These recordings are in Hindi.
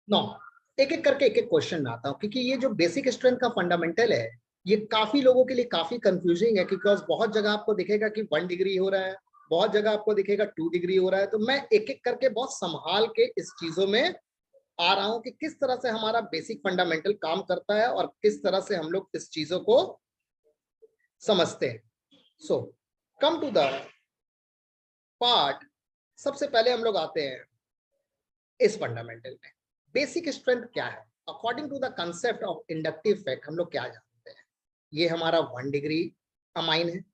नो, एक एक करके एक एक क्वेश्चन में आता हूँ, क्योंकि ये जो बेसिक स्ट्रेंथ का फंडामेंटल है ये काफी लोगों के लिए काफी कंफ्यूजिंग है, बिकॉज बहुत जगह आपको दिखेगा कि 1 डिग्री हो रहा है, बहुत जगह आपको दिखेगा 2 डिग्री हो रहा है। तो मैं एक एक करके बहुत संभाल के इस चीजों में आ रहा हूं कि किस तरह से हमारा बेसिक फंडामेंटल काम करता है और किस तरह से हम लोग इस चीजों को समझते हैं। सो कम टू द पार्ट, सबसे पहले हम लोग आते हैं इस फंडामेंटल में। बेसिक स्ट्रेंथ क्या है? According to the concept of inductive effect हम लोग क्या जानते हैं? ये हमारा 1 डिग्री अमाइन है,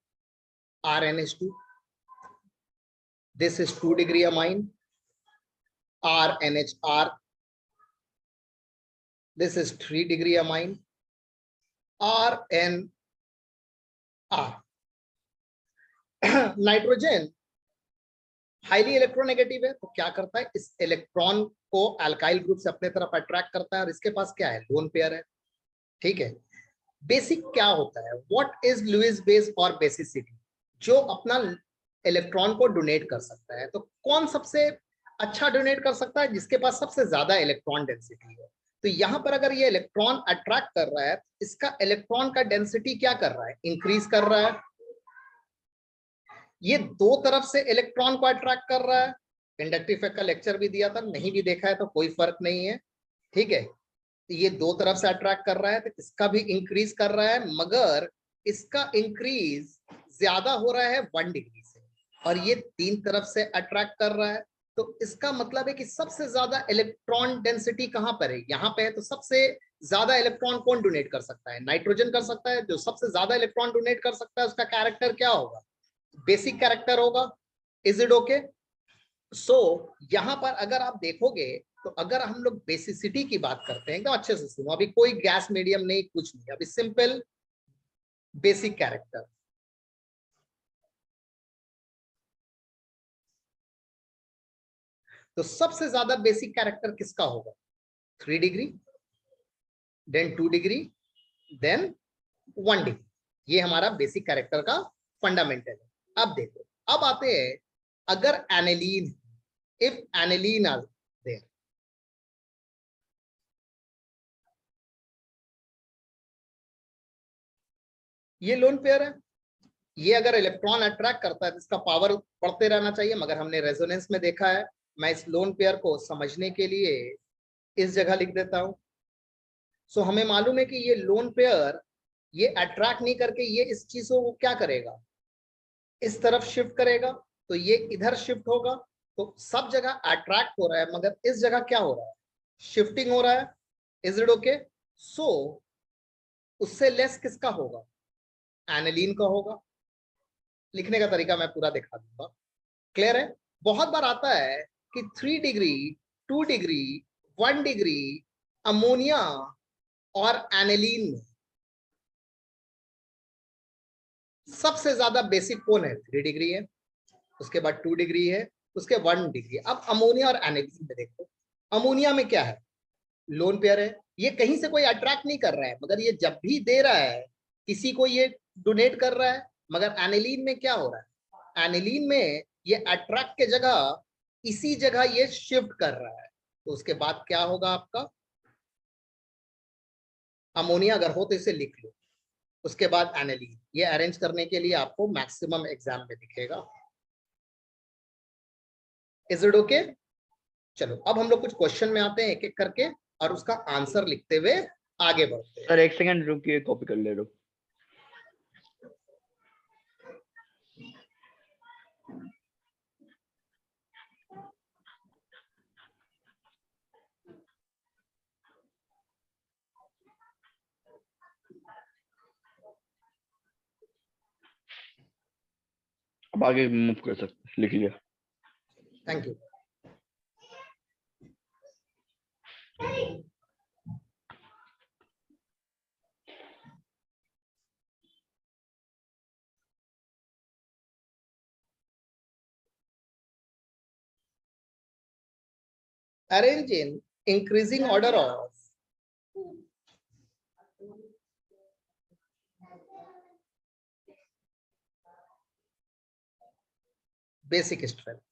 RnH2। This is 2 degree amine, RnHr। This is 3 degree amine, RnR। Nitrogen highly electronegative है, तो क्या करता है, इस इलेक्ट्रॉन को अल्काइल ग्रुप से अपने तरफ अट्रैक्ट करता है और इसके पास क्या है, लोन पेयर है। ठीक है। बेसिक क्या होता है, व्हाट इज लुईस बेस और बेसिसिटी? जो अपना इलेक्ट्रॉन को डोनेट कर सकता है। तो कौन सबसे अच्छा डोनेट कर सकता है? जिसके पास सबसे ज्यादा इलेक्ट्रॉन डेंसिटी है। तो यहां पर अगर ये इलेक्ट्रॉन अट्रैक्ट कर रहा है, इसका इलेक्ट्रॉन का डेंसिटी क्या कर रहा है, इंक्रीज कर रहा है। ये दो तरफ से इलेक्ट्रॉन को अट्रैक्ट कर रहा है। इंडक्टिव इफेक्ट का लेक्चर भी दिया था, नहीं भी देखा है तो कोई फर्क नहीं है। ठीक है। ये दो तरफ से अट्रैक्ट कर रहा है, तो इसका भी इंक्रीज कर रहा है, मगर इसका इंक्रीज ज्यादा हो रहा है 1 डिग्री से, और ये 3 तरफ से अट्रैक्ट कर रहा है। तो इसका मतलब है कि सबसे ज्यादा इलेक्ट्रॉन डेंसिटी कहां पर है, यहां पे है। तो सबसे ज्यादा इलेक्ट्रॉन कौन डोनेट कर सकता है? नाइट्रोजन कर सकता है। जो सबसे ज्यादा इलेक्ट्रॉन डोनेट कर सकता है उसका कैरेक्टर क्या होगा, बेसिक कैरेक्टर होगा। Is it okay? सो यहां पर अगर आप देखोगे, तो अगर हम लोग बेसिसिटी की बात करते हैं, एकदम अच्छे से सुनो, अभी कोई गैस मीडियम नहीं, कुछ नहीं, अभी सिंपल बेसिक कैरेक्टर। तो सबसे ज्यादा बेसिक कैरेक्टर किसका होगा? 3 degree, then 2 degree, then 1 degree. ये हमारा बेसिक कैरेक्टर का फंडामेंटल है। अब देखो, अब आते हैं, अगर aniline, if aniline are there, ये लोन पेयर है, ये अगर इलेक्ट्रॉन अट्रैक्ट करता है तो इसका पावर बढ़ते रहना चाहिए, मगर हमने रेजोनेंस में देखा है। मैं इस लोन पेयर को समझने के लिए इस जगह लिख देता हूं। सो हमें मालूम है कि ये लोन पेयर ये अट्रैक्ट नहीं करके ये इस चीजों को क्या करेगा, इस तरफ शिफ्ट करेगा, तो ये इधर शिफ्ट होगा। तो सब जगह अट्रैक्ट हो रहा है, मगर इस जगह क्या हो रहा है, शिफ्टिंग हो रहा है। Is it okay? सो उससे लेस किसका होगा, एनिलीन का होगा। लिखने का तरीका मैं पूरा दिखा दूंगा, क्लियर है? बहुत बार आता है कि 3 डिग्री, 2 डिग्री, 1 डिग्री अमोनिया और एनिलीन में सबसे ज्यादा बेसिक कौन है? 3 डिग्री है, उसके बाद 2 डिग्री है, उसके 1 डिग्री। अब अमोनिया और एनिलीन में देखो, अमोनिया में क्या है, लोन पेयर है, ये कहीं से कोई अट्रैक्ट नहीं कर रहा है, मगर ये जब भी दे रहा है किसी को ये डोनेट कर रहा है। मगर एनिलीन में क्या हो रहा है, एनिलीन में ये अट्रैक्ट के जगह इसी जगह ये शिफ्ट कर रहा है। तो उसके बाद क्या होगा आपका, अमोनिया अगर हो तो इसे लिख लो, उसके बाद एनिलीन। ये अरेंज करने के लिए आपको मैक्सिमम एग्जाम में दिखेगा। Is it okay? चलो अब हम लोग कुछ क्वेश्चन में आते हैं एक एक करके, और उसका आंसर लिखते हुए आगे बढ़ते हैं। सर एक सेकंड रुकिए, कॉपी कर ले लो। अब आगे मूव कर सकते, लिख लिया। Thank you. Arrange in increasing order of basic strength.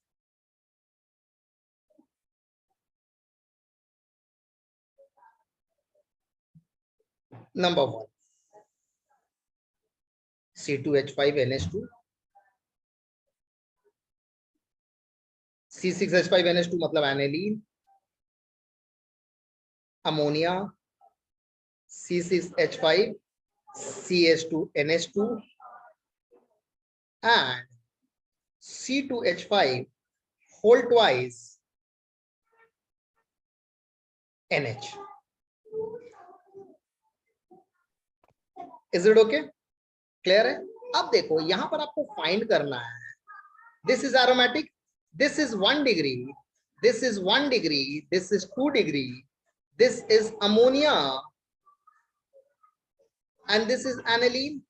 Number 1 C2H5NH2, C6H5NH2 मतलब aniline, ammonia, C6H5CH2NH2 and C2H5 whole twice NH. Is it okay? Clear है? अब देखो यहां पर आपको फाइंड करना है, this is aromatic, this is 1 degree, this is 1 degree, this is 2 degree, this is ammonia and this is aniline.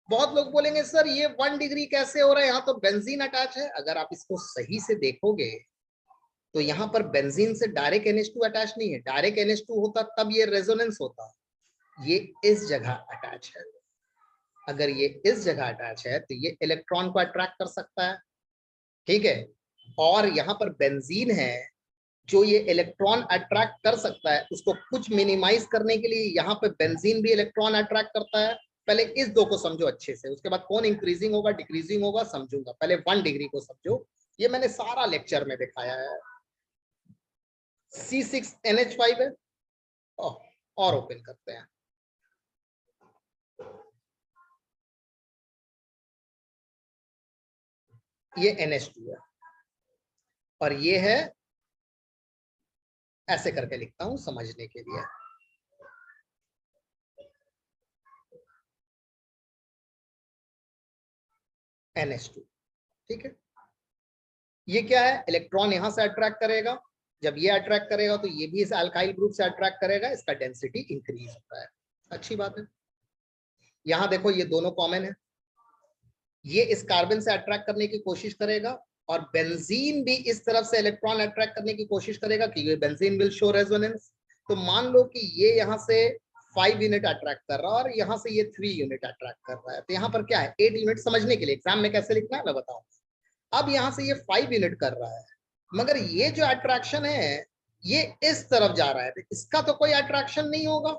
बहुत लोग बोलेंगे सर ये 1 डिग्री कैसे हो रहा है, यहाँ तो बेंजीन अटैच है। अगर आप इसको सही से देखोगे तो यहाँ पर बेंजीन से डायरेक्ट NH2 अटैच नहीं है, डायरेक्ट NH2 होता तब ये रेजोनेंस होता, ये इस जगह अटैच है। अगर ये इस जगह अटैच है तो ये इलेक्ट्रॉन को अट्रैक्ट कर सकता है, ठीक है। और यहाँ पर बेंजीन है जो ये इलेक्ट्रॉन अट्रैक्ट कर सकता है, उसको कुछ मिनिमाइज करने के लिए यहाँ पे बेंजीन भी इलेक्ट्रॉन अट्रैक्ट करता है। पहले इस दो को समझो अच्छे से, उसके बाद कौन इंक्रीजिंग होगा डिक्रीजिंग होगा समझूंगा। पहले 1 डिग्री को समझो, ये मैंने सारा लेक्चर में दिखाया है। C6NH5 है और ओपन करते हैं, ये NH2 है और ये है, ऐसे करके लिखता हूं समझने के लिए, NH2, ठीक है। ये क्या है, इलेक्ट्रॉन यहां से अट्रैक्ट करेगा, जब ये अट्रैक्ट करेगा तो ये भी इस अल्काइल ग्रुप से अट्रैक्ट करेगा, इसका डेंसिटी इंक्रीज होता है, अच्छी बात है। यहां देखो ये दोनों कॉमन है, ये इस कार्बन से अट्रैक्ट करने की कोशिश करेगा और बेंजीन भी इस तरफ से इलेक्ट्रॉन अट्रैक्ट करने की कोशिश करेगा क्योंकि बेंजीन विल शो रेजोनेंस। तो मान लो कि ये यहाँ से 5 यूनिट अट्रैक्ट कर रहा है और यहाँ से ये 3 यूनिट अट्रैक्ट कर रहा है, तो यहाँ पर क्या है 8 यूनिट। समझने के लिए एग्जाम में कैसे लिखना है मैं बताऊंगा। अब यहाँ से ये 5 यूनिट कर रहा है, मगर ये जो अट्रैक्शन है ये इस तरफ जा रहा है, तो इसका तो कोई अट्रैक्शन नहीं होगा,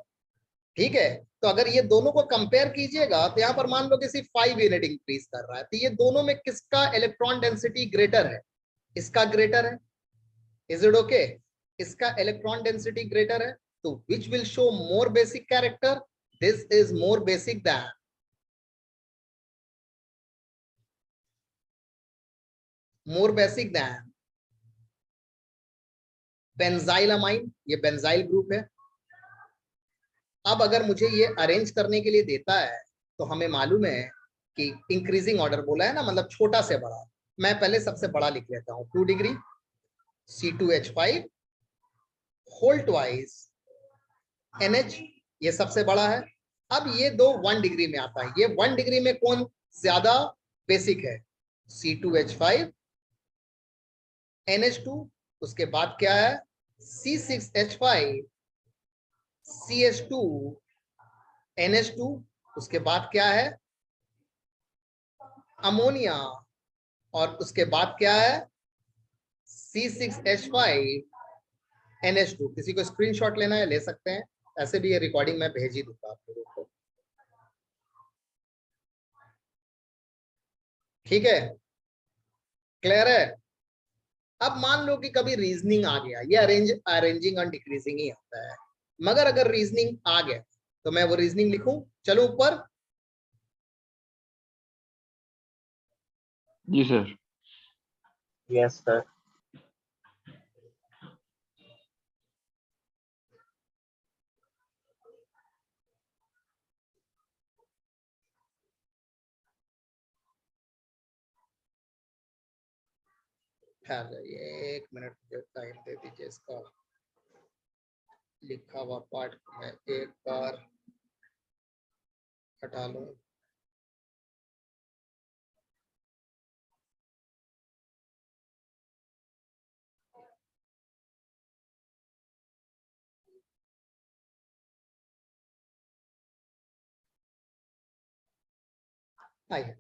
ठीक है। तो अगर ये दोनों को कंपेयर कीजिएगा तो यहाँ पर मान लो कि सिर्फ 5 यूनिट इंक्रीज कर रहा है, तो ये दोनों में किसका इलेक्ट्रॉन डेंसिटी ग्रेटर है, इसका ग्रेटर है। Is it okay? इसका इलेक्ट्रॉन डेंसिटी ग्रेटर है, तो which will show more basic character, this is more basic then, more basic then benzyl amine, ये बेंजाइल ग्रुप है। अब अगर मुझे ये अरेंज करने के लिए देता है तो हमें मालूम है कि इंक्रीजिंग ऑर्डर बोला है ना, मतलब छोटा से बड़ा। मैं पहले सबसे बड़ा लिख लेता हूं, 2 degree C2H5 whole twice NH, ये सबसे बड़ा है। अब ये दो 1 डिग्री में आता है, ये 1 डिग्री में कौन ज्यादा बेसिक है, C2H5 NH2, उसके बाद क्या है C6H5 CH2 NH2, उसके बाद क्या है अमोनिया, और उसके बाद क्या है C6H5NH2। किसी को स्क्रीनशॉट लेना है ले सकते हैं, ऐसे भी ये रिकॉर्डिंग मैं भेज ही दूंगा आप लोगों को, ठीक है, क्लियर है। अब मान लो कि कभी रीजनिंग आ गया, ये अरेंजिंग एंड डिक्रीजिंग ही आता है, मगर अगर रीजनिंग आ गया तो मैं वो रीजनिंग लिखूं, चलो ऊपर। जी सर। Yes sir. ठहर जाइए 1 मिनट, मुझे टाइम दे दीजिए, इसका लिखा हुआ पार्ट मैं एक बार हटा लूं। आइए,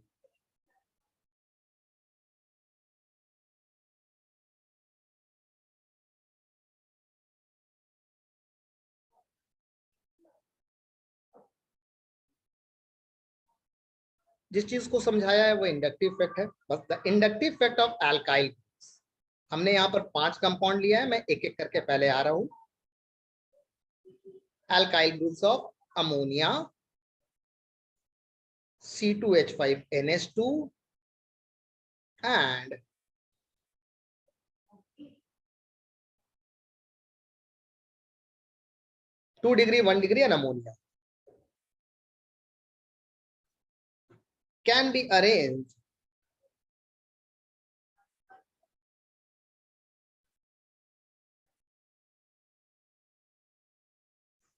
जिस चीज को समझाया है वो इंडक्टिव इफेक्ट है। बस the inductive effect of alkyl, हमने यहाँ पर 5 कंपाउंड लिया है, मैं एक एक करके पहले आ रहा हूं। Alkyl groups of ammonia, C2H5NH2 and two degree, 1 degree and ammonia can be arranged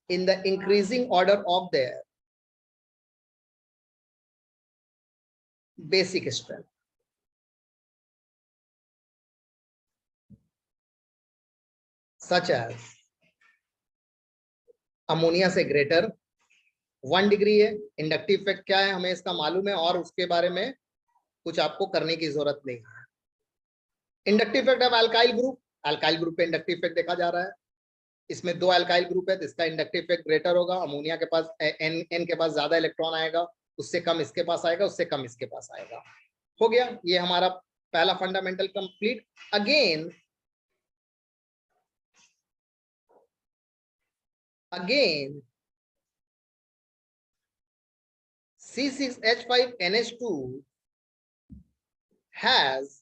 in the increasing order of their basic strength, such as ammonia से ग्रेटर 1 डिग्री है। इंडक्टिव इफेक्ट क्या है हमें इसका मालूम है, और उसके बारे में कुछ आपको करने की जरूरत नहीं है। Inductive effect of alkyl group, alkyl group पे इंडक्टिव इफेक्ट देखा जा रहा है। इसमें 2 अल्काइल ग्रुप है तो इसका इंडक्टिव इफेक्ट ग्रेटर होगा। अमोनिया के पास एन के पास ज्यादा इलेक्ट्रॉन आएगा, उससे कम इसके पास आएगा, उससे कम इसके पास आएगा। हो गया, ये हमारा पहला fundamental complete. Again C6H5NH2 has,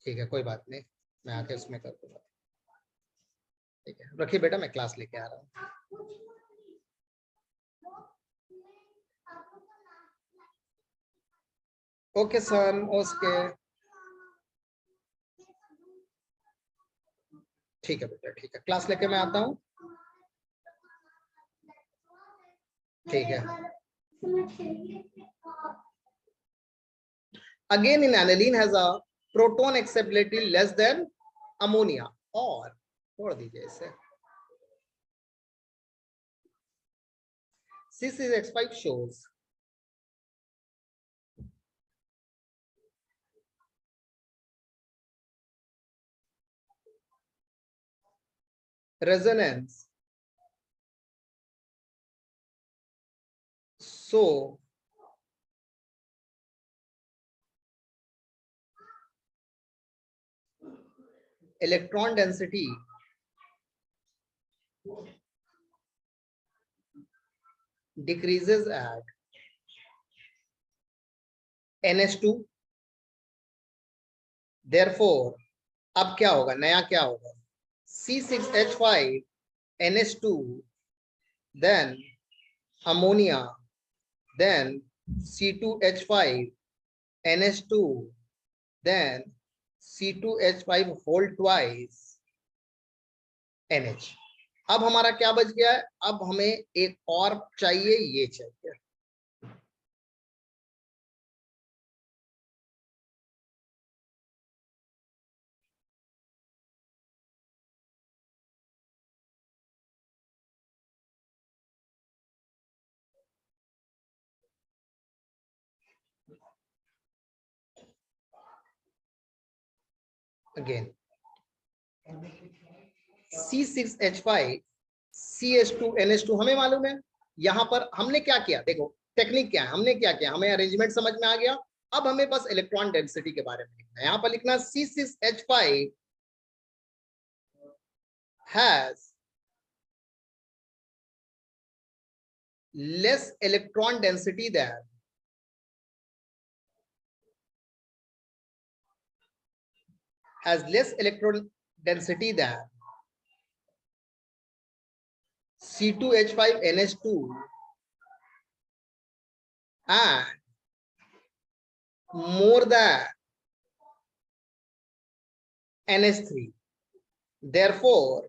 ठीक है कोई बात नहीं, मैं आके उसमें कर दूंगा। ठीक है रखिए बेटा, मैं क्लास लेके आ रहा हूँ। ओके सर, ओके ठीक है बेटा, ठीक है क्लास लेके मैं आता हूँ। ठीक है। Again in aniline has a proton acceptability less than ammonia, और छोड़ दीजिए इसे। C6H5 shows resonance, so electron density decreases at NH2, therefore अब क्या होगा, नया क्या होगा, C6H5NH2 then ammonia then C2H5NH2 then C2H5 whole twice NH। अब हमारा क्या बच गया है, अब हमें एक और चाहिए, ये चाहिए। अगेन C6H5 CH2NH2 हमें मालूम है। यहां पर हमने क्या किया, देखो टेक्निक क्या है, हमने क्या किया, हमें अरेंजमेंट समझ में आ गया। अब हमें बस इलेक्ट्रॉन डेंसिटी के बारे में लिखना है। यहां पर लिखना C6H5 has less electron density than C2H5NH2 and more than NH3, therefore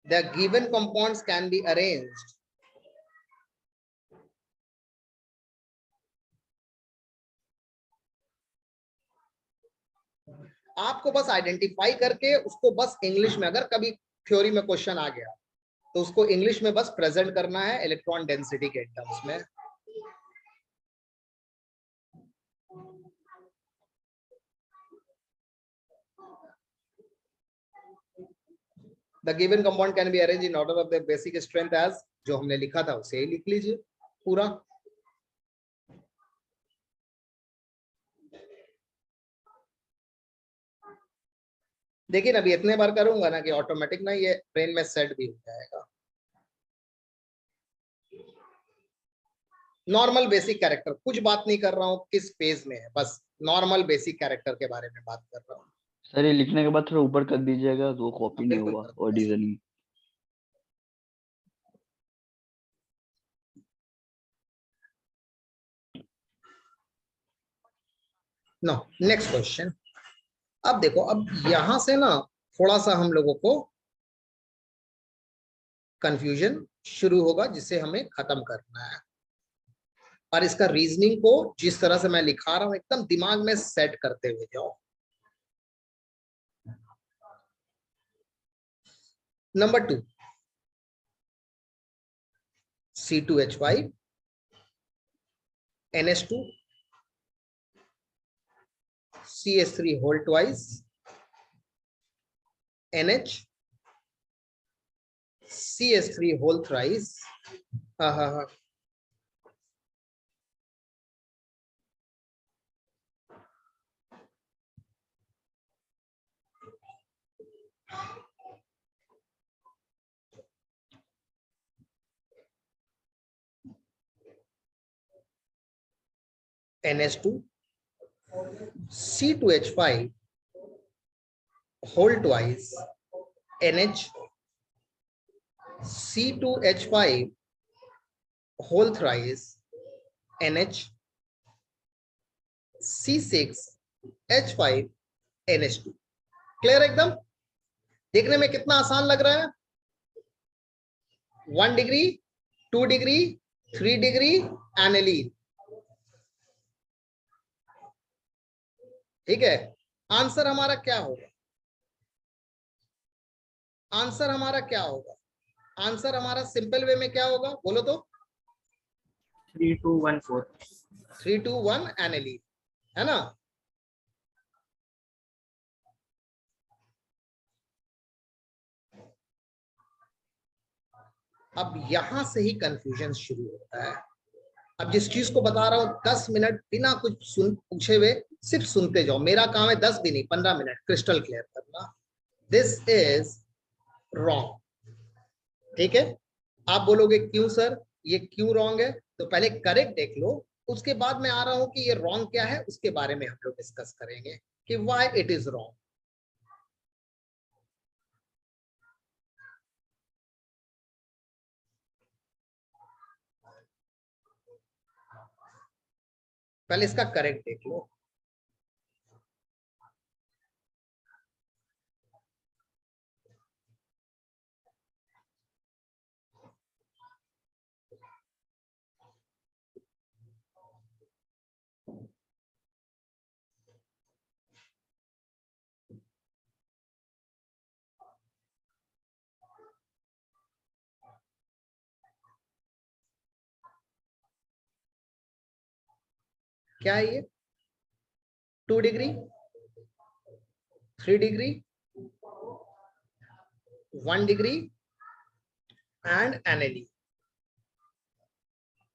the given compounds can be arranged आपको बस आइडेंटिफाई करके उसको बस इंग्लिश में, अगर कभी थ्योरी में क्वेश्चन आ गया तो उसको इंग्लिश में बस प्रेजेंट करना है इलेक्ट्रॉन डेंसिटी के टर्म्स में। The given compound can be arrange in order of the basic strength as, जो हमने लिखा था उसे ही लिख लीजिए पूरा। देखिए अभी इतने बार करूंगा ना कि ऑटोमेटिक ना ये ब्रेन में सेट भी हो जाएगा। नॉर्मल बेसिक कैरेक्टर, कुछ बात नहीं कर रहा हूँ किस पेज में है, बस नॉर्मल बेसिक कैरेक्टर के बारे में बात कर रहा हूँ। सर ये लिखने के बाद थोड़ा ऊपर कर दीजिएगा तो कॉपी नहीं बिल्कुल होगा कर दूंगा और sir. Designing. No, next question. अब देखो, अब यहां से ना थोड़ा सा हम लोगों को कंफ्यूजन शुरू होगा जिसे हमें खत्म करना है, और इसका रीजनिंग को जिस तरह से मैं लिखा रहा हूं एकदम दिमाग में सेट करते हुए जाओ। Number 2, C2H5 NH2 CH3 whole twice NH CH3 whole thrice, NH2 C2H5 whole twice NH C2H5 whole thrice NH C6H5 NH2। Clear एकदम? देखने में कितना आसान लग रहा है? 1 डिग्री, 2 डिग्री, 3 डिग्री एनिलीन। ठीक है, आंसर हमारा क्या होगा? आंसर हमारा क्या होगा? आंसर हमारा सिंपल वे में क्या होगा, बोलो तो? 3214। 321 एनिलीन, है ना? अब यहां से ही कंफ्यूजन शुरू होता है। अब जिस चीज को बता रहा हूं 10 मिनट बिना कुछ सुन पूछे हुए सिर्फ सुनते जाओ। मेरा काम है 10 भी नहीं 15 मिनट क्रिस्टल क्लियर करना। This is wrong. ठीक है, आप बोलोगे क्यों सर, ये क्यों रॉन्ग है? तो पहले करेक्ट देख लो, उसके बाद मैं आ रहा हूं कि ये रॉन्ग क्या है, उसके बारे में हम लोग डिस्कस करेंगे कि व्हाई इट इज रॉन्ग। पहले इसका करेक्ट देख लो। क्या है ये? 2 degree, 3 degree, 1 degree and aniline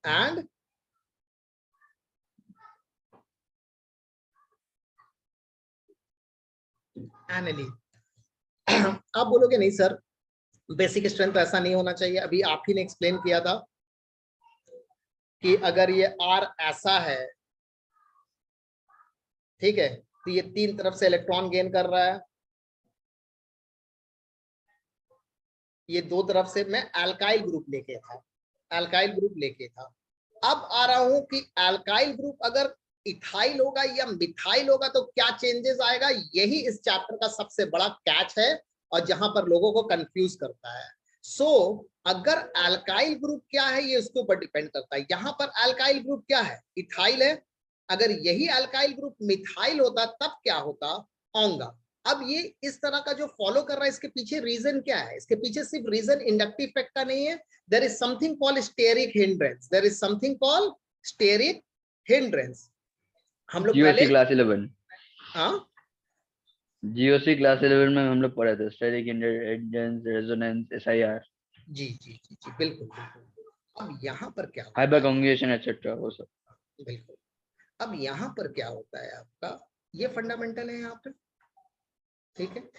and aniline। आप बोलोगे नहीं सर बेसिक स्ट्रेंथ ऐसा नहीं होना चाहिए, अभी आप ही ने एक्सप्लेन किया था कि अगर ये R ऐसा है, ठीक है, तो ये 3 तरफ से इलेक्ट्रॉन गेन कर रहा है, ये 2 तरफ से मैं अल्काइल ग्रुप लेके था, अल्काइल ग्रुप लेके था। अब आ रहा हूं कि अल्काइल ग्रुप अगर इथाइल होगा या मिथाइल होगा तो क्या चेंजेस आएगा, यही इस चैप्टर का सबसे बड़ा कैच है और जहां पर लोगों को कंफ्यूज करता है। सो अगर अल्काइल ग्रुप क्या है ये उसके ऊपर डिपेंड करता है। यहां पर अल्काइल ग्रुप क्या है, इथाइल है, अगर यही अल्काइल ग्रुप मिथाइल होता तब क्या होता, ओंगा। अब ये इस तरह का जो फॉलो कर रहा है इसके पीछे रीजन क्या है? इसके पीछे सिर्फ रीजन इंडक्टिव इफेक्ट का नहीं है, there is something called steric hindrance, there is something called steric hindrance। हम लोग यूएससी पहले क्लास 11। हाँ जीओसी क्लास 11 में हम लोग पढ़े थे, स्टेरिक इंडक्टेंस, रेजोनेंस, एसआईआर, जी जी जी जी, बिल्कुल बिल्कुल। अब यहाँ पर क्या होता हाइपर है, कांजुगेशन एटसेट्रा, वो सब। बिल्कुल। अब यहाँ पर क्या होता है आपका, ये फंडामेंटल है यहाँ पे, ठीक है।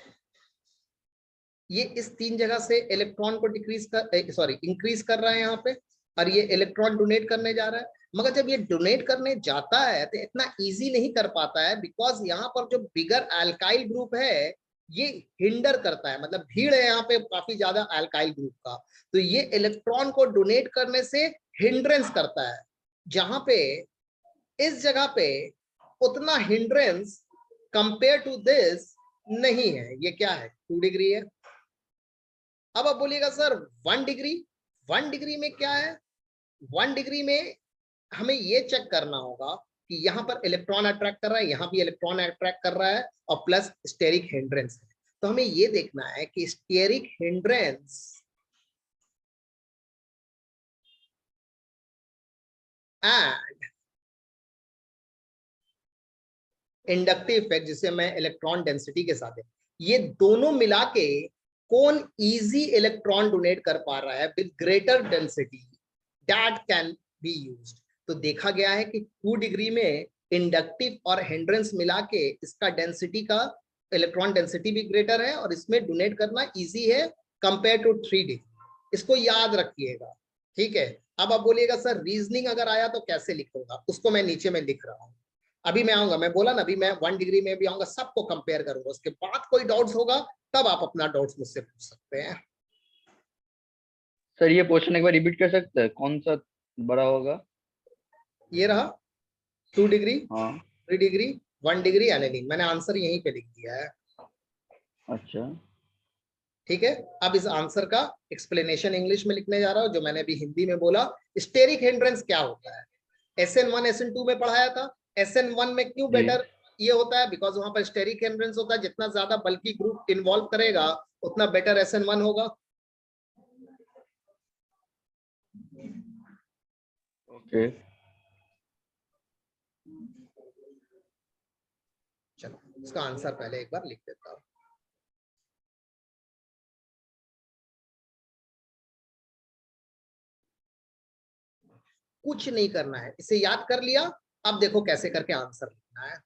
ये इस 3 जगह से इलेक्ट्रॉन को डिक्रीज कर, सॉरी इंक्रीज कर रहा है यहाँ पे, और ये इलेक्ट्रॉन डोनेट करने जा रहा है। मगर जब ये डोनेट करने जाता है तो इतना इजी नहीं कर पाता है, बिकॉज यहाँ पर जो बिगर अल्काइल ग्रुप है ये हिंडर करता है, मतलब भीड़ है यहाँ पे काफी ज्यादा अल्काइल ग्रुप का, तो ये इलेक्ट्रॉन को डोनेट करने से हिंड्रेंस करता है। जहां पे इस जगह पे उतना हिंड्रेंस कंपेयर टू दिस नहीं है। ये क्या है, 2 डिग्री है। अब आप बोलिएगा सर 1 डिग्री, 1 डिग्री में क्या है, 1 डिग्री में हमें ये चेक करना होगा कि यहाँ पर इलेक्ट्रॉन अट्रैक्ट कर रहा है, यहाँ भी इलेक्ट्रॉन अट्रैक्ट कर रहा है, और प्लस स्टेरिक हिंड्रेंस है। तो हमें ये देखना है कि steric hindrance and inductive effect, जिसे मैं इलेक्ट्रॉन डेंसिटी के साथ है, ये दोनों मिला के कौन इजी इलेक्ट्रॉन डोनेट कर पा रहा है with greater density, that can be used. तो देखा गया है कि 2 डिग्री में इंडक्टिव और हिंड्रेंस मिला के इसका डेंसिटी का, इलेक्ट्रॉन डेंसिटी भी ग्रेटर है और इसमें डोनेट करना इजी है कंपेयर टू 3 डिग्री। इसको याद रखिएगा, ठीक है। अब आप बोलिएगा सर रीजनिंग अगर आया तो कैसे लिखूंगा, उसको मैं नीचे में लिख रहा हूँ। अभी मैं आऊंगा, मैं बोला ना अभी मैं 1 डिग्री में भी आऊंगा, सबको कंपेयर करूंगा, उसके बाद कोई डाउट्स होगा तब आप अपना डाउट्स मुझसे पूछ सकते हैं। सर ये क्वेश्चन एक बार रिपीट कर सकते हैं, कौन सा बड़ा होगा? ये रहा 2 डिग्री, हाँ 3 डिग्री, 1 डिग्री एनीलिंग, मैंने आंसर यहीं पे लिख दिया है, अच्छा। ठीक है। अब इस आंसर का एक्सप्लेनेशन इंग्लिश में लिखने जा रहा हूं, जो मैंने अभी हिंदी में बोला। स्टेरिक हिंड्रेंस क्या होता है, SN1 SN2 में पढ़ाया था। SN1 में क्यों जी बेटर ये होता है, बिकॉज वहां पर स्टेरिक हिंड्रेंस होता है, जितना ज्यादा बल्कि ग्रुप इन्वॉल्व करेगा उतना बेटर SN1 होगा। ओके। चलो इसका आंसर पहले एक बार लिख देता हूं। कुछ नहीं करना है, इसे याद कर लिया, अब देखो कैसे करके आंसर लिखना है।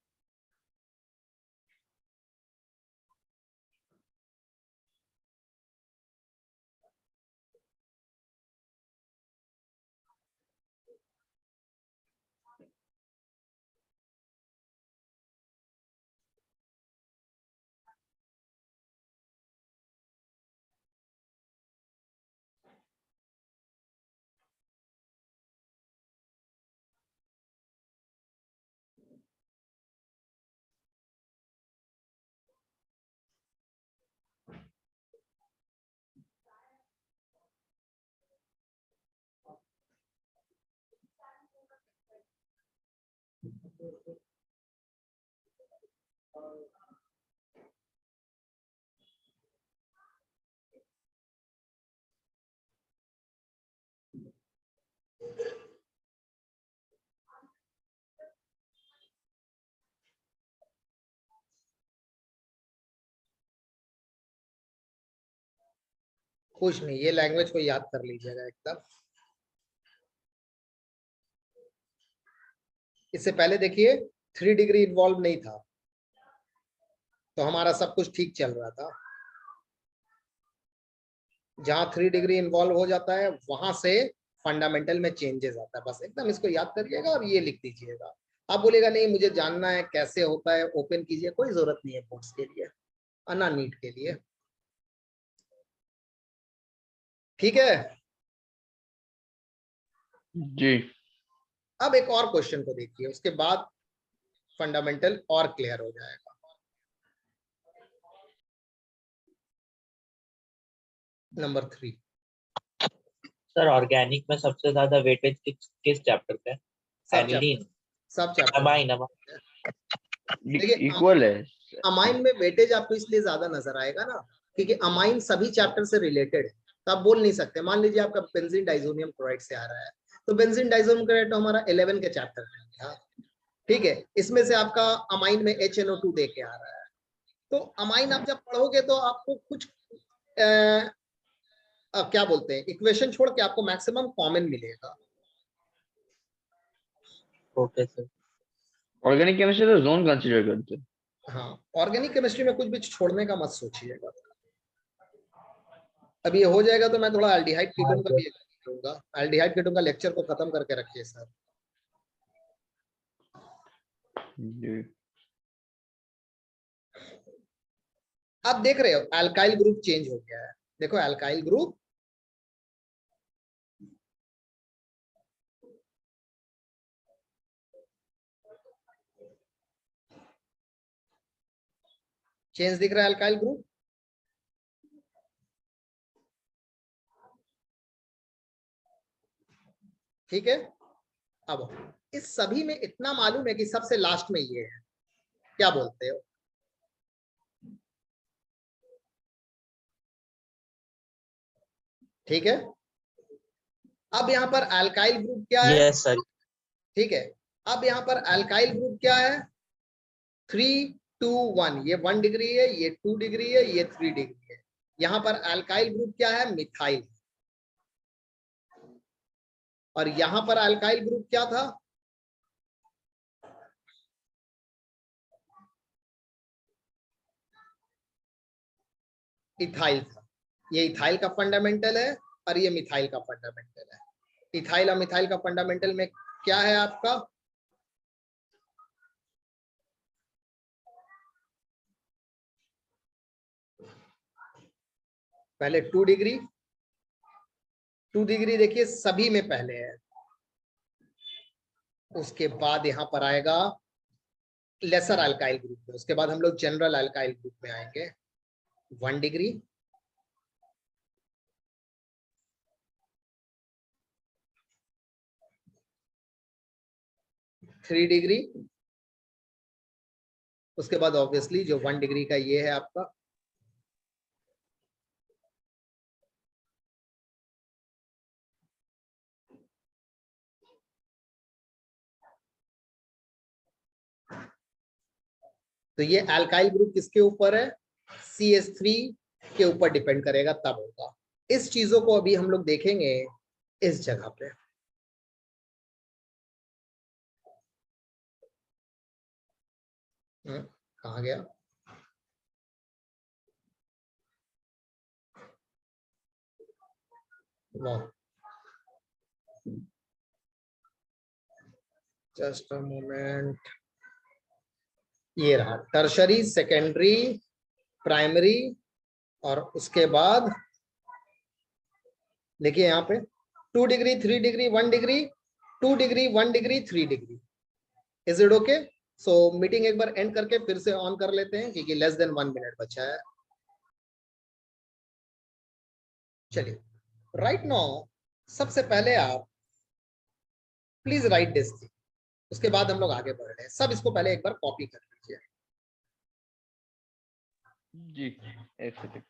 कुछ नहीं, ये लैंग्वेज को याद कर लीजिएगा एकदम। इससे पहले देखिए 3 डिग्री इन्वॉल्व नहीं था, तो हमारा सब कुछ ठीक चल रहा था। जहां 3 डिग्री इन्वॉल्व हो जाता है वहां से फंडामेंटल में चेंजेस आता है। बस एकदम इसको याद करिएगा और ये लिख दीजिएगा। आप बोलेगा नहीं मुझे जानना है कैसे होता है, ओपन कीजिए, कोई जरूरत नहीं है बोर्ड्स के लिए, अन्ना नीट के लिए, ठीक है। जी अब एक और क्वेश्चन को देखिए, उसके बाद फंडामेंटल और क्लियर हो जाएगा। नंबर 3। सर ऑर्गेनिक में सबसे ज्यादा वेटेज किस चैप्टर पे है? सब एनिलीन, चैप्टर, सब चैप्टर। अमाइन। देखिए इक्वल है। अमाइन में वेटेज आपको इसलिए ज्यादा नजर आएगा ना, क्योंकि अमाइन सभी चैप्टर से रिलेटेड है, तो आप बोल नहीं सकते। मान लीजिए आपका बेंजीन डाइजोनियम क्लोराइड से आ रहा है, तो बेंजीन डाइजोनियम क्लोराइड तो हमारा 11 के चैप्टर में है, ठीक है। इसमें से आपका अमाइन में HNO2 दे के आ रहा है, तो अमाइन आप जब पढ़ोगे तो आपको कुछ क्या बोलते हैं, इक्वेशन छोड़ के आपको मैक्सिमम कॉमन मिलेगा। Okay sir. ऑर्गेनिक केमिस्ट्री तो जोन कंसीडर करते हैं। हाँ, ऑर्गेनिक केमिस्ट्री में कुछ भी छोड़ने का मत सोचिएगा। अभी ये हो जाएगा तो मैं थोड़ा एल्डिहाइड कीटोन का भी करूंगा। एल्डिहाइड कीटोन का लेक्चर को खत्म करके रखिए सर। जी। आप देख रहे हो अल्काइल ग्रुप चेंज हो गया है। देखो अल्काइल ग्रुप चेंज दिख रहा है, अल्काइल ग्रुप। ठीक है, अब इस सभी में इतना मालूम है कि सबसे लास्ट में ये है, क्या बोलते हो? ठीक है, अब यहां पर अल्काइल ग्रुप क्या है? Yes sir. ठीक है, अब यहां पर अल्काइल ग्रुप क्या है? 3, 2, 1। ये 1 डिग्री है, ये 2 डिग्री है, ये 3 डिग्री है। यहां पर अल्काइल ग्रुप क्या है? मिथाइल। और यहां पर अल्काइल ग्रुप क्या था? इथाइल था। ये इथाइल का फंडामेंटल है और ये मिथाइल का फंडामेंटल है। इथाइल और मिथाइल का फंडामेंटल में क्या है आपका? पहले 2 डिग्री, 2 डिग्री देखिए सभी में पहले है। उसके बाद यहां पर आएगा लेसर अल्काइल ग्रुप में। उसके बाद हम लोग जनरल अल्काइल ग्रुप में आएंगे। 1 डिग्री, 3 डिग्री, उसके बाद ऑब्वियसली जो 1 डिग्री का ये है आपका तो ये अल्काइल ग्रुप किसके ऊपर है? CH3 के ऊपर डिपेंड करेगा, तब होगा। इस चीजों को अभी हम लोग देखेंगे इस जगह पे। कहाँ गया? वाह, जस्ट अ मोमेंट। ये रहा टर्शरी, सेकेंडरी, प्राइमरी, और उसके बाद देखिए यहाँ पे 2 degree, 3 degree, 1 degree, 2 degree, 1 degree, 3 degree. Is it okay? So meeting एक बार एंड करके फिर से ऑन कर लेते हैं क्योंकि लेस देन 1 मिनट बचा है। चलिए, राइट नाउ सबसे पहले आप प्लीज राइट दिस थिंग। उसके बाद हम लोग आगे बढ़ रहे हैं। सब इसको पहले एक बार कॉपी कर लीजिए। जी, एक सेकंड।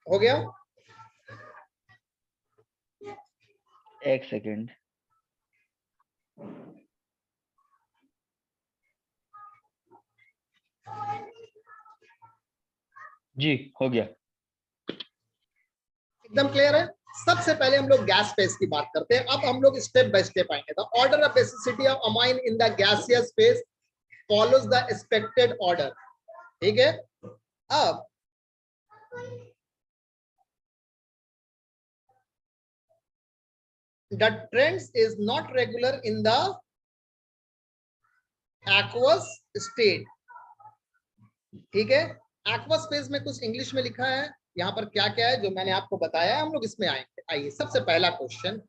हो गया? एक सेकंड। जी, हो गया। एकदम क्लियर है। सबसे पहले हम लोग गैस फेज की बात करते हैं। अब हम लोग स्टेप बाय स्टेप आएंगे। The order of basicity of amine in the gaseous phase follows the expected order. ठीक है, अब the trends is not regular in the aqueous state। ठीक है, aqueous phase में कुछ इंग्लिश में लिखा है। यहाँ पर क्या क्या है जो मैंने आपको बताया है, हम लोग इसमें आएंगे। आइए, सबसे पहला question,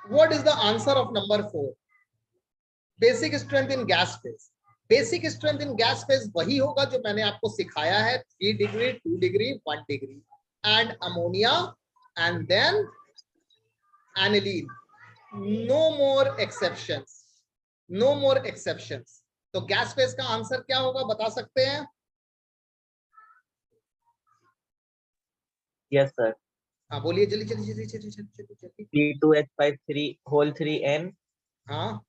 What is the answer of number 4? Basic strength in gas phase. Basic strength in gas phase वही होगा जो मैंने आपको सिखाया है, 3 degree, 2 degree, 1 degree, and ammonia and then aniline. No more exceptions, no more exceptions. तो गैस फेज का आंसर क्या होगा बता सकते हैं? Yes sir. हाँ बोलिए जल्दी जल्दी जल्दी जल्दी जल्दी जल्दी. C2H5 whole 3N, हाँ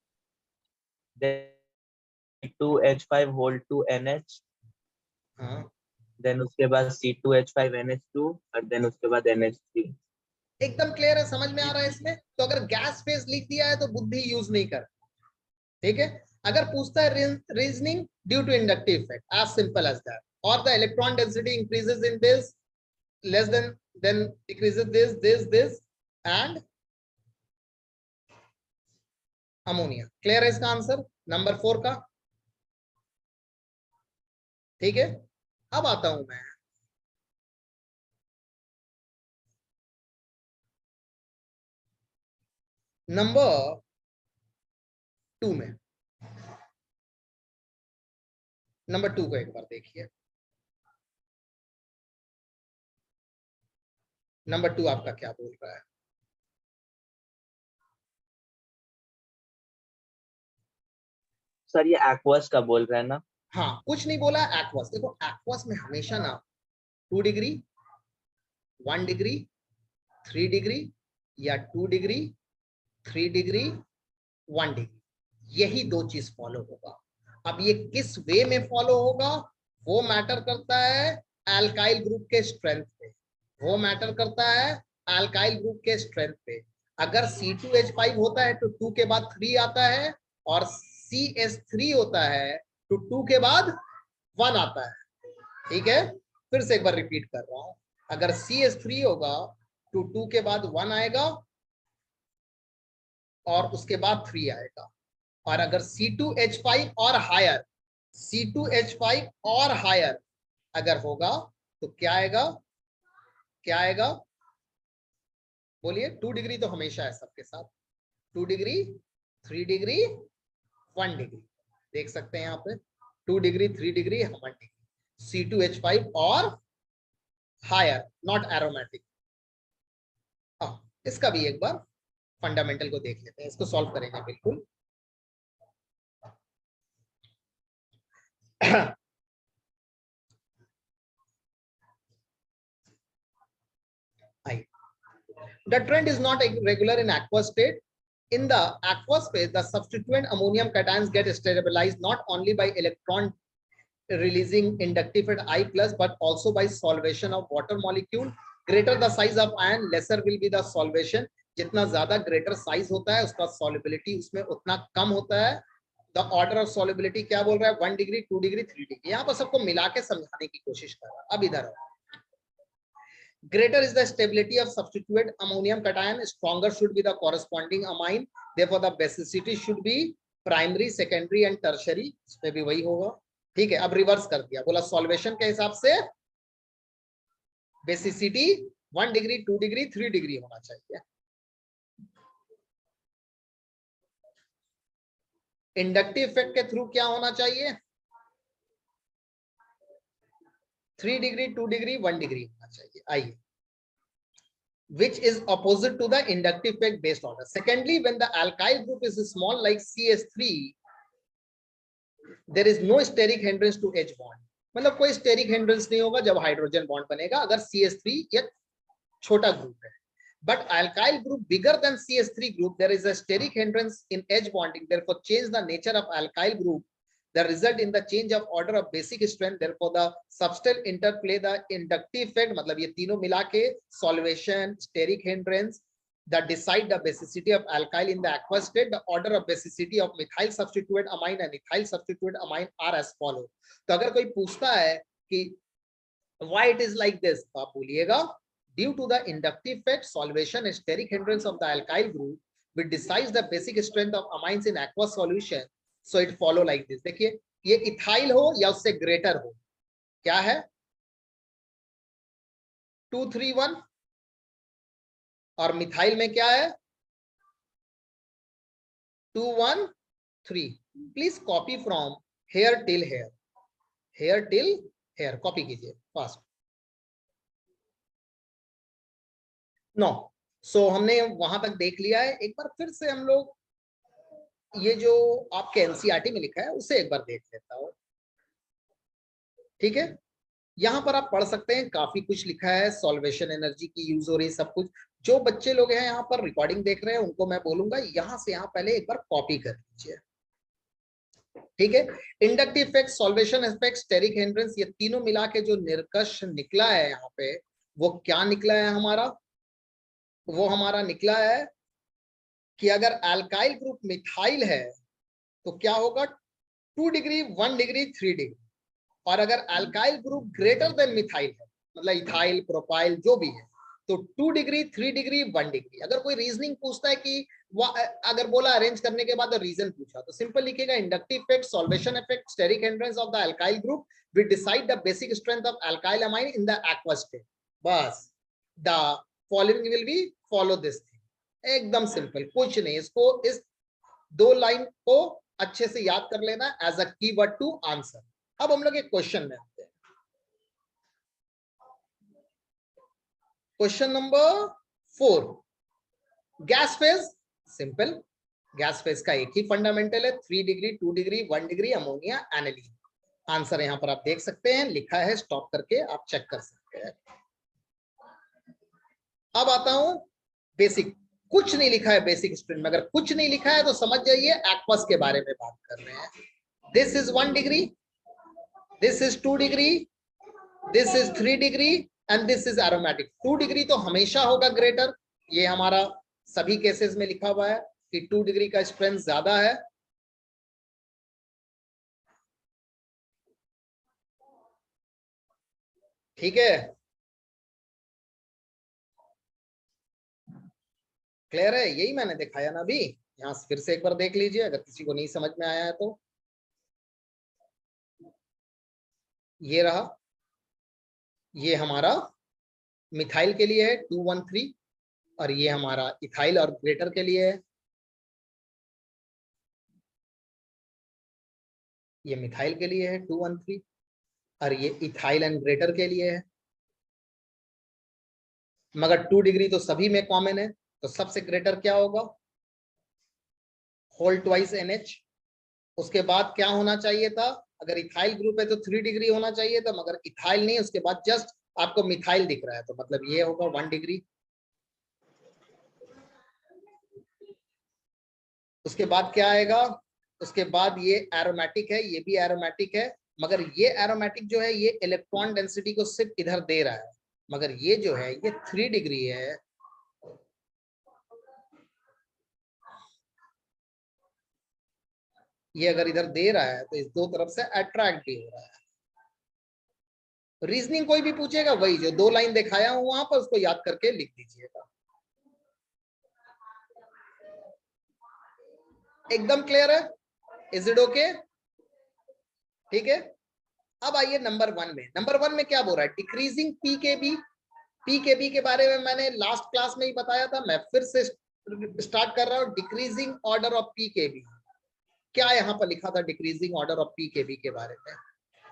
then 2H5 whole 2NH, हाँ then उसके बाद C2H5NH2 और then उसके बाद NH3. एकदम क्लियर है, समझ में आ रहा है इसमें? तो अगर गैस फेज लिख दिया है तो बुद्धि यूज नहीं कर. ठीक है. अगर पूछता है reasoning due to inductive effect, as simple as that. और the electron density increases in this less than then decreases this and ammonia. Clear है इसका आंसर नंबर 4 का? ठीक है. अब आता हूं मैं नंबर 2 में. नंबर 2 को एक बार देखिए. नंबर 2 आपका क्या बोल रहा है? सर ये एक्वस का बोल रहे हैं ना? हाँ कुछ नहीं बोला एक्वस. देखो एक्वस में हमेशा ना 2 डिग्री, 1 डिग्री, 3 डिग्री या 2 डिग्री, 3 डिग्री, 1 डिग्री, यही दो चीज फॉलो होगा. अब ये किस वे में फॉलो होगा वो मैटर करता है अल्काइल ग्रुप के स्ट्रेंथ पे. वो मैटर करता है अल्काइल ग्रुप के स्ट्रेंथ पे. अगर C2H5 होता है तो 2 के बाद 3 आता है, और CS3 होता है तो 2 के बाद 1 आता है. ठीक है. फिर से एक बार रिपीट कर रहा हूं. अगर CS3 होगा तो 2 के बाद 1 आएगा और उसके बाद 3 आएगा. और अगर C2H5 और हायर, C2H5 और हायर अगर होगा तो क्या आएगा? क्या आएगा बोलिए? 2 डिग्री तो हमेशा है सबके साथ. 2 डिग्री, 3 डिग्री, 1 डिग्री. देख सकते हैं यहाँ पे 2 डिग्री, 3 डिग्री, 1 डिग्री. C2H5 और हायर, नॉट एरोमेटिक. इसका भी एक बार फंडामेंटल को देख लेते हैं. इसको सॉल्व करेंगे बिल्कुल. The trend is not regular in aqueous state. In the aqueous phase, the substituent ammonium cations get stabilized not only by electron releasing inductive at I plus, but also by solvation of water molecule. Greater the size of ion, lesser will be the solvation. जितना ज्यादा greater size होता है उसका solubility उसमें उतना कम होता है. The order of solubility क्या बोल रहा है? 1 डिग्री, 2 डिग्री, 3 डिग्री. यहाँ पर सबको मिला के समझाने की कोशिश कर रहा है. अब इधर greater is the stability of substituted ammonium cation, stronger should be the corresponding amine, therefore the basicity should be primary, secondary and tertiary. इसमें भी वही होगा. ठीक है. अब रिवर्स कर दिया, बोला सॉल्वेशन के हिसाब से बेसिसिटी 1 डिग्री, 2 डिग्री, 3 डिग्री होना चाहिए. इंडक्टिव इफेक्ट के थ्रू क्या होना चाहिए? 3 डिग्री, 2 डिग्री, 1 डिग्री होना चाहिए. आइए, which is opposite to the inductive effect based order. Secondly, when the alkyl group is small like CS3, there is no steric hindrance to H bond. मतलब कोई steric hindrance नहीं होगा जब हाइड्रोजन बॉन्ड बनेगा अगर CS3 एक छोटा ग्रुप है. But alkyl group bigger than CS3 group, there is a steric hindrance in H bonding, therefore change the nature of alkyl group, the result in the change of order of basic strength, therefore the substance interplay the inductive effect. मतलब ये तीनों मिला के solvation, steric hindrance, that decide the basicity of alkyl in the aqueous state. The order of basicity of methyl substituted amine and ethyl substituted amine are as follow. तो अगर कोई पूछता है कि why it is like this, तो आप बोलिएगा due to the inductive effect, solvation and steric hindrance of the alkyl group which decides the basic strength of amines in aqueous solution. So it follow like this. देखिए ये इथाइल हो या उससे ग्रेटर हो, क्या है? 2, 3, 1. और मिथाइल में क्या है? 213. Please copy from here till here, hair till here copy कीजिए फास्ट। नो, सो हमने वहां तक देख लिया है। एक बार फिर से हम लोग ये जो आपके एनसीईआरटी में लिखा है उसे एक बार देख लेता हूं, ठीक है। यहाँ पर आप पढ़ सकते हैं, काफी कुछ लिखा है, सॉल्वेशन एनर्जी की यूज हो रही है, सब कुछ। जो बच्चे लोग हैं यहाँ पर रिकॉर्डिंग देख रहे हैं उनको मैं बोलूंगा यहाँ से यहाँ पहले एक बार कॉपी कर लीजिए, ठीक है। Inductive effect, solvation effect, steric hindrance, ये तीनों मिला के जो निष्कर्ष निकला है यहाँ पे, वो क्या निकला है हमारा? वो हमारा निकला है कि अगर अल्काइल ग्रुप मिथाइल है तो क्या होगा? 2 डिग्री, 1 डिग्री, 3 डिग्री। और अगर alkyl group greater than methyl है, मतलब इथाइल, प्रोपाइल जो भी है, तो 2 डिग्री, 3 डिग्री, 1 डिग्री। अगर कोई रीजनिंग पूछता है कि अगर बोला अरेंज करने के बाद रीजन पूछा, तो सिंपल लिखेगा inductive effect, solvation effect, steric hindrance of the alkyl group we decide the basic strength of alkyl amine in the aqueous state. बस the following will be follow this thing. एकदम सिंपल, कुछ नहीं। इसको इस 2 लाइन को अच्छे से याद कर लेना as a keyword to answer. अब हम लोग एक क्वेश्चन में आते हैं। Question number 4, gas phase. Simple, gas phase का एक ही फंडामेंटल है, 3 degree, 2 degree, 1 degree, ammonia, aniline. Answer यहां पर आप देख सकते हैं, लिखा है, स्टॉप करके आप चेक कर सकते हैं। अब आता हूं बेसिक। कुछ नहीं लिखा है बेसिक स्ट्रेंथ में। अगर कुछ नहीं लिखा है तो समझ जाइए एक्वस के बारे में बात कर रहे हैं। This is 1 degree, this is 2 degree, this is 3 degree and this is aromatic। 2 degree तो हमेशा होगा ग्रेटर, ये हमारा सभी केसेस में लिखा हुआ है कि 2 डिग्री का स्ट्रेंथ ज्यादा है। ठीक है, क्लियर है? यही मैंने दिखाया ना अभी। यहां फिर से एक बार देख लीजिए अगर किसी को नहीं समझ में आया है तो। ये रहा, ये हमारा मिथाइल के लिए है 213, और ये हमारा इथाइल और ग्रेटर के लिए है। ये मिथाइल के लिए है 213, और ये इथाइल एंड ग्रेटर के लिए है। मगर 2 डिग्री तो सभी में कॉमन है, तो सबसे ग्रेटर क्या होगा? Whole twice NH। उसके बाद क्या होना चाहिए था? अगर इथाइल ग्रुप है तो 3 डिग्री होना चाहिए था, मगर इथाइल नहीं, उसके बाद जस्ट आपको मिथाइल दिख रहा है, तो मतलब ये होगा 1 डिग्री। उसके बाद क्या आएगा? उसके बाद ये एरोमेटिक है, ये भी एरोमेटिक है, मगर ये एरोमेटिक जो है ये इलेक्ट्रॉन डेंसिटी को सिर्फ इधर दे रहा है, मगर ये जो है ये 3 डिग्री है। ये अगर इधर दे रहा है तो इस दो तरफ से अट्रैक्ट भी हो रहा है। रीजनिंग कोई भी पूछेगा वही जो 2 लाइन दिखाया हूं वहां पर, उसको याद करके लिख दीजिएगा। एकदम क्लियर है? Is it okay? ठीक है। अब आइए नंबर 1 में। नंबर 1 में क्या बोल रहा है? Decreasing pKb. पीकेबी के बारे में मैंने लास्ट क्लास में ही बताया था, मैं फिर से स्टार्ट कर रहा हूं। डिक्रीजिंग ऑर्डर ऑफ पीकेबी, क्या यहां पर लिखा था डिक्रीजिंग ऑर्डर ऑफ पीकेबी के बारे में?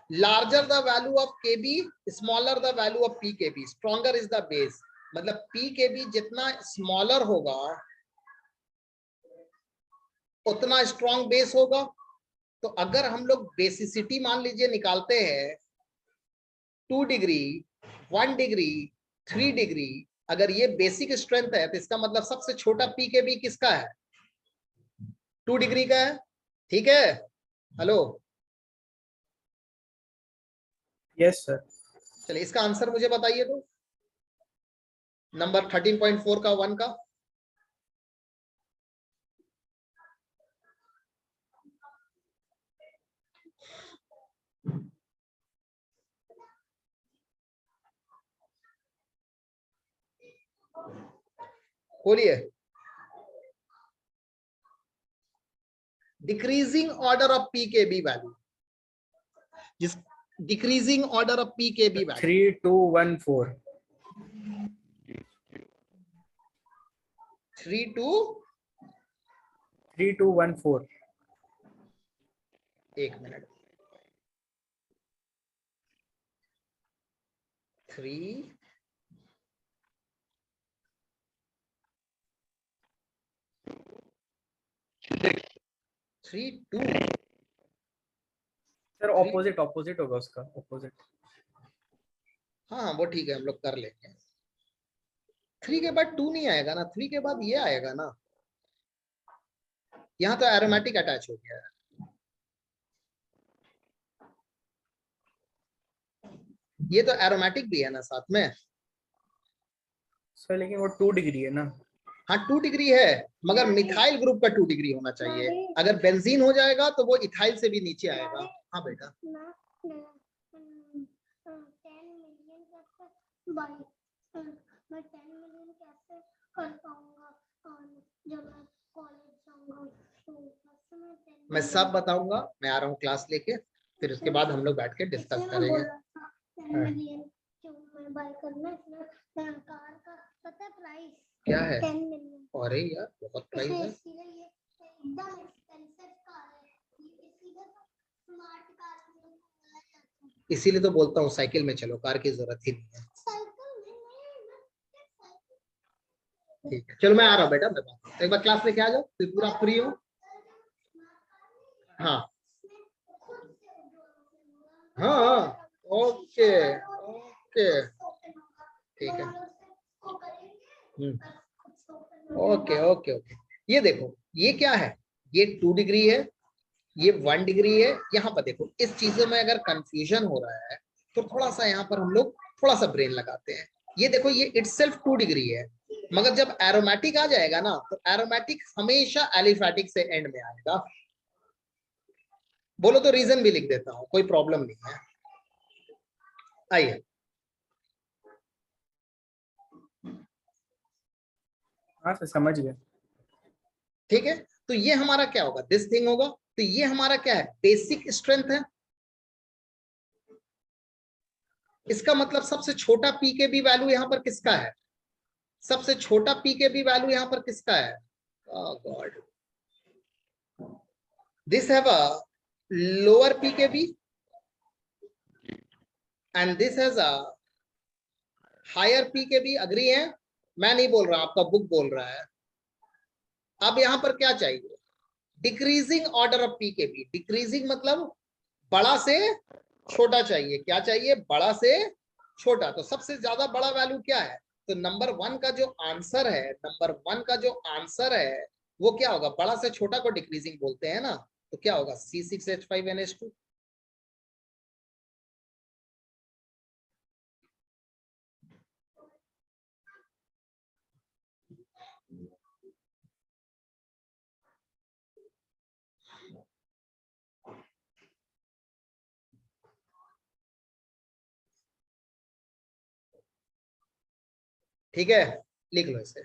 Larger the value of KB, smaller the value of pKb, stronger is the base. मतलब पीकेबी जितना स्मॉलर होगा उतना स्ट्रॉन्ग बेस होगा। तो अगर हम लोग बेसिसिटी मान लीजिए निकालते हैं 2 डिग्री, 1 डिग्री, 3 डिग्री, अगर ये बेसिक स्ट्रेंथ है तो इसका मतलब सबसे छोटा पीकेबी किसका है? 2 डिग्री का है। ठीक है, हेलो? Yes sir. चलिए इसका आंसर मुझे बताइए तो, नंबर 13.4 का 1 का। बोलिए। Decreasing order of pKb value, जिस decreasing order of pKb value 3214। 3 to 3214. एक मिनट, 3 3 2 सर ऑपोजिट होगा उसका, ऑपोजिट. हाँ वो ठीक है, हम लोग कर लेंगे. 3 के बाद 2 नहीं आएगा ना, 3 के बाद ये आएगा ना. यहाँ तो एरोमेटिक अटैच हो गया है. ये तो एरोमेटिक भी है ना साथ में. सर लेकिन वो 2 डिग्री है ना. हाँ 2 डिग्री है, मगर मिथाइल ग्रुप का 2 डिग्री होना चाहिए. अगर बेंजीन हो जाएगा तो वो इथाइल से भी नीचे आएगा. हाँ बेटा, 10 मिलियन कैसे बाई मैं 10 मिलियन कैसे कर पाऊंगा जब मैं कॉलेज जाऊंगा. तो मैं सब बताऊंगा. मैं आ रहा हूँ क्लास लेके, फिर उसके बाद हम लोग बैठ के डिस्कस करेंगे. 10 मिलियन क्यों मैं बाय करना है कार का पता है प्राइस क्या है? 10 मिलियन. अरे यार बहुत प्राइस है. इसलिए ये एकदम एक्सपेंसिव कार है. ये इसीलिए स्मार्ट कार बोला जाता है. इसीलिए तो बोलता हूँ साइकिल में चलो, कार की जरूरत ही नहीं है. साइकिल में नहीं. ठीक है चलो, मैं आ रहा हूँ बेटा. मैं एक बार क्लास लेके आ जाओ, फिर पूरा फ्री हो. हाँ हाँ हाँ, ओके ओके, ठीक है. Okay okay okay. ये देखो, ये क्या है? ये 2 डिग्री है, ये 1 डिग्री है. यहाँ पर देखो, इस चीजों में अगर कंफ्यूजन हो रहा है तो थोड़ा सा यहाँ पर हम लोग थोड़ा सा ब्रेन लगाते हैं. ये देखो, ये इटसेल्फ 2 डिग्री है, मगर जब एरोमेटिक आ जाएगा ना तो एरोमेटिक हमेशा एलिफेटिक से एंड में आएगा. बोलो तो रीजन भी लिख देता हूं, कोई प्रॉब्लम नहीं है. आइए, हाँ सर समझ गया. ठीक है. तो ये हमारा क्या होगा? दिस थिंग होगा. तो ये हमारा क्या है? बेसिक स्ट्रेंथ है. इसका मतलब सबसे छोटा पी के बी वैल्यू यहाँ पर किसका है? सबसे छोटा पी के बी वैल्यू यहाँ पर किसका है? God, this have a lower P K B and this has a higher P K B. Agree है? मैं नहीं बोल रहा, आपका बुक बोल रहा है. अब यहाँ पर क्या चाहिए? Decreasing order of P K B. Decreasing मतलब बड़ा से छोटा चाहिए. क्या चाहिए? बड़ा से छोटा. तो सबसे ज्यादा बड़ा वैल्यू क्या है? तो नंबर 1 का जो आंसर है, नंबर 1 का जो आंसर है वो क्या होगा? बड़ा से छोटा को डिक्रीजिंग बोलते हैं ना. तो क्या होगा? C6H5NH2. ठीक है, लिख लो इसे.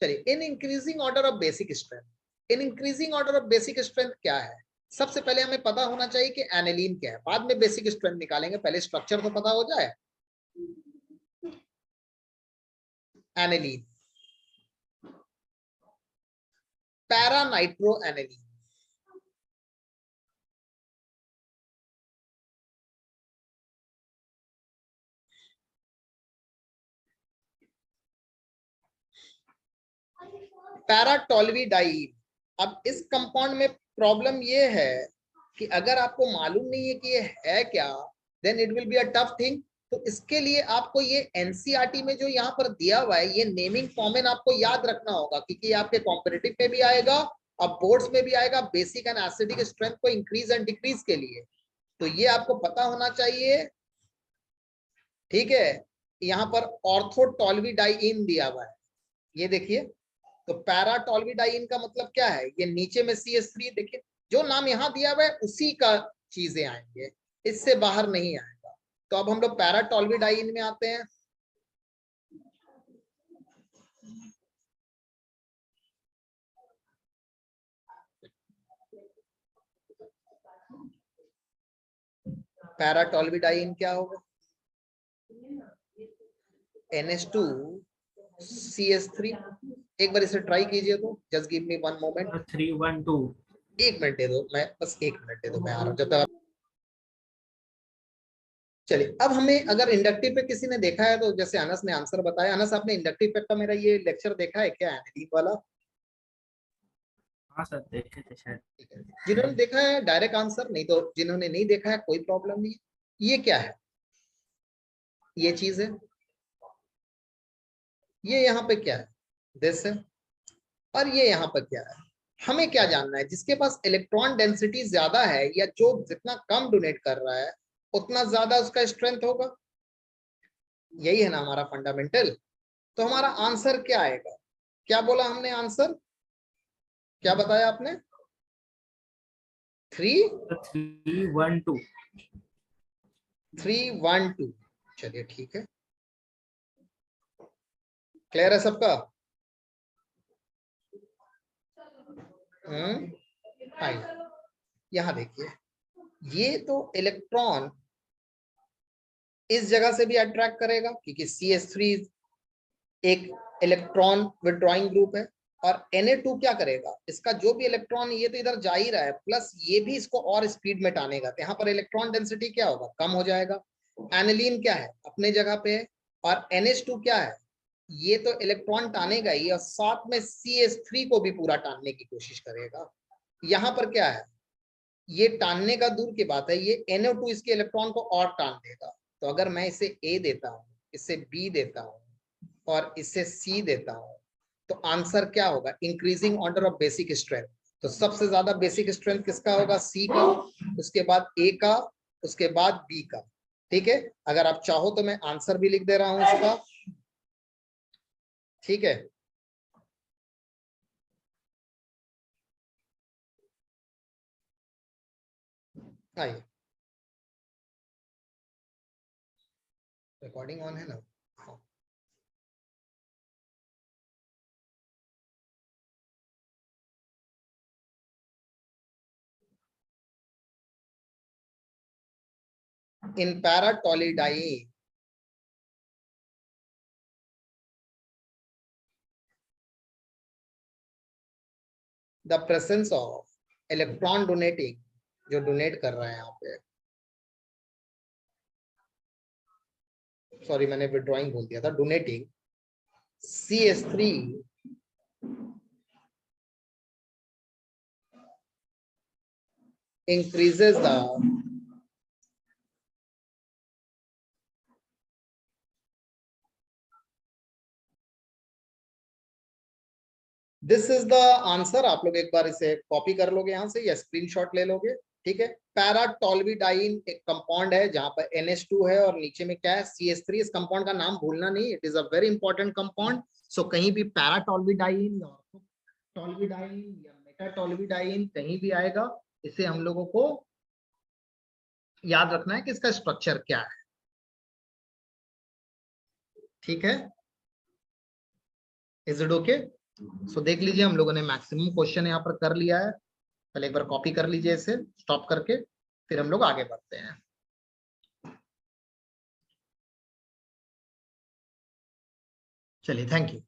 चलिए, in increasing order of basic strength. In increasing order of basic strength क्या है? सबसे पहले हमें पता होना चाहिए कि एनिलीन क्या है. बाद में बेसिक स्ट्रेंथ निकालेंगे, पहले स्ट्रक्चर तो पता हो जाए. Aniline, para nitro aniline. Paratoluidine. अब इस कंपाउंड में प्रॉब्लम ये है कि अगर आपको मालूम नहीं है कि ये है क्या, then it will be a tough thing. तो इसके लिए आपको ये एनसीईआरटी में जो यहाँ पर दिया हुआ है, ये नेमिंग फॉर्मेट आपको याद रखना होगा, क्योंकि आपके कॉम्पिटिटिव में भी आएगा और बोर्ड्स में भी आएगा. बेसिक एंड एसिडिक स्ट्रेंथ को इंक्रीज एंड डिक्रीज के लिए, तो ये आपको पता होना चाहिए. ठीक है, यहाँ पर ऑर्थोटोल्विडाइन दिया हुआ है, ये देखिए. तो पैराटोल्विडाइन का मतलब क्या है? ये नीचे में CH3, देखिए जो नाम यहाँ दिया हुआ है उसी का चीजें आएंगे, इससे बाहर नहीं आएगा. तो अब हम लोग पैराटोल्विडाइन में आते हैं. पैरा टॉल्विडाइन क्या होगा? NH2CH3। एक बार इसे ट्राई कीजिए तो, just give me 1 moment. 312 1 minute दे दो, मैं बस 1 मिनट दे दो, मैं आ रहा हूँ जब तक। चलिए, अब हमें अगर इंडक्टिव पे किसी ने देखा है तो, जैसे अनस ने आंसर बताया। अनस, आपने इंडक्टिव पे का मेरा ये लेक्चर देखा है क्या, एनालिटिक वाला? हाँ सर देखे थे शायद। ठीक है, जिन्होंने देखा है डायरेक्ट आंसर, नहीं तो जिन्होंने नहीं देखा है कोई प्रॉब्लम नहीं। ये क्या है? ये चीज है, ये यहाँ पे क्या है? दिस है। और ये यहाँ पर क्या है? हमें क्या जानना है? जिसके पास इलेक्ट्रॉन डेंसिटी ज्यादा है, या जो जितना कम डोनेट कर रहा है उतना ज्यादा उसका स्ट्रेंथ होगा। यही है ना हमारा फंडामेंटल। तो हमारा आंसर क्या आएगा? क्या बोला हमने आंसर? क्या बताया आपने? 312 312। चलिए ठीक है, क्लियर है सबका? आइए यहां देखिए, ये तो इलेक्ट्रॉन इस जगह से भी अट्रैक्ट करेगा, क्योंकि CH3 एक इलेक्ट्रॉन विड्रॉइंग ग्रुप है। और Na2 क्या करेगा? इसका जो भी इलेक्ट्रॉन, ये तो इधर जा ही रहा है, प्लस ये भी इसको और स्पीड में टानेगा, तो यहाँ पर इलेक्ट्रॉन डेंसिटी क्या होगा? कम हो जाएगा। एनिलीन क्या है? अपने जगह पे है। और NH2 क्या है? ये तो इलेक्ट्रॉन टानेगा ही, और साथ में CH3 को भी पूरा टानने की कोशिश करेगा। यहाँ पर क्या है? ये टानने का दूर की बात है, ये NO2 इसके इलेक्ट्रॉन को और टान देगा। तो अगर मैं इसे A देता हूं, इसे B देता हूं और इसे C देता हूं, तो आंसर क्या होगा? Increasing order of basic strength. तो सबसे ज्यादा बेसिक स्ट्रेंथ किसका होगा? C का, उसके बाद A का, उसके बाद B का। ठीक है, अगर आप चाहो तो मैं आंसर भी लिख दे रहा हूं इसका। ठीक है, आइए, रिकॉर्डिंग ऑन है ना? हाँ। In para-toluidine, the presence of electron donating, जो डोनेट कर रहा है यहाँ पे, सॉरी मैंने विड्रॉइंग बोल दिया था, donating CH3 increases the this is the answer. आप लोग एक बार इसे कॉपी कर लोगे यहाँ से, या स्क्रीनशॉट ले लोगे। ठीक है, पैराटोल्विडाइन एक कंपाउंड है जहां पर NH2 है और नीचे में क्या है? CH3। इस कंपाउंड का नाम भूलना नहीं, it is a very important compound. So कहीं भी पैराटोल्विडाइन या टोल्विडाइन या मेटाटोल्विडाइन कहीं भी आएगा, इसे हम लोगों को याद रखना है कि इसका स्ट्रक्चर क्या है। ठीक है, इज इट ओके? सो देख लीजिए, हम लोगों ने मैक्सिमम क्वेश्चन यहाँ पर कर लिया है। पहले एक बार कॉपी कर लीजिए इसे, स्टॉप करके, फिर हम लोग आगे बढ़ते हैं। चलिए, थैंक यू।